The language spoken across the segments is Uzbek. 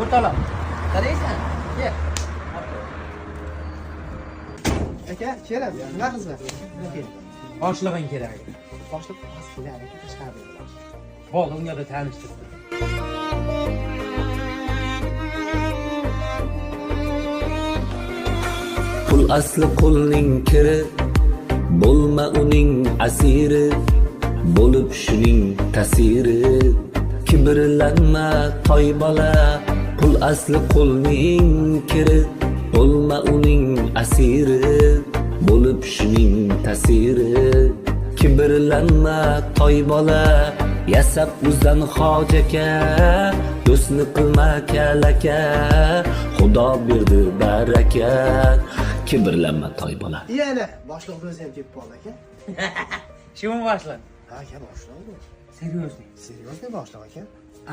O'rtoqlar. Qaraysan? Kel. Aka, keladi. Nima xizmat? Boshlig'ing kerak. Boshliq kelar, aka, tashqarida. Bo'l, unga da tanishtir. Pul asli qulning kiri, bo'lma uning asiri, bo'lib shuning ta'siri. Kibrlanma toy bola, pul asli qulning kiri, bo'lma uning asiri, bo'lib shuning ta'siri. Kibrlanma toy bola, yasab uzdan hojaka, do'stni qilma kalaka, Xudo berdi baraka. Kibrlanma toy bola. Yana boshliq o'zi ham kelib qoldi aka. Shumi boshliq? Ha, aka, boshliq. Seriozmi boshliq aka.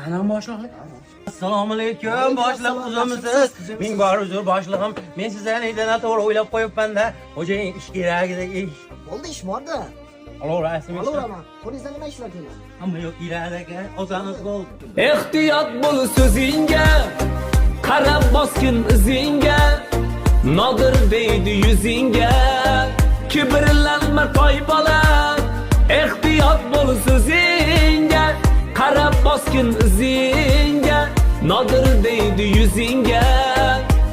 Ana boshliq. Assalomu alaykum, boshliq o'zimisiz. Ming bor uzr boshlig'im. Men sizlarni idana to'g'ri o'ylab qo'yibman-da. Xo'jayin ish kerak edi, ish. Bo'ldi, ish borda. Olaverasin. Olaveraman. Qo'lingizda nima ishlar keladi? Hamma yo'q, ilarada aka. O'zamiz bo'ldi. Ehtiyot bo'l so'zingga, qarab boskin izingga, nodir deydi yuzingga. Kibrlanma toy bola, ehtiyot bo'l so'zingga, qarab boskin izingga, nodir deydi yuzingga.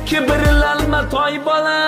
Kibrlanma toy bola.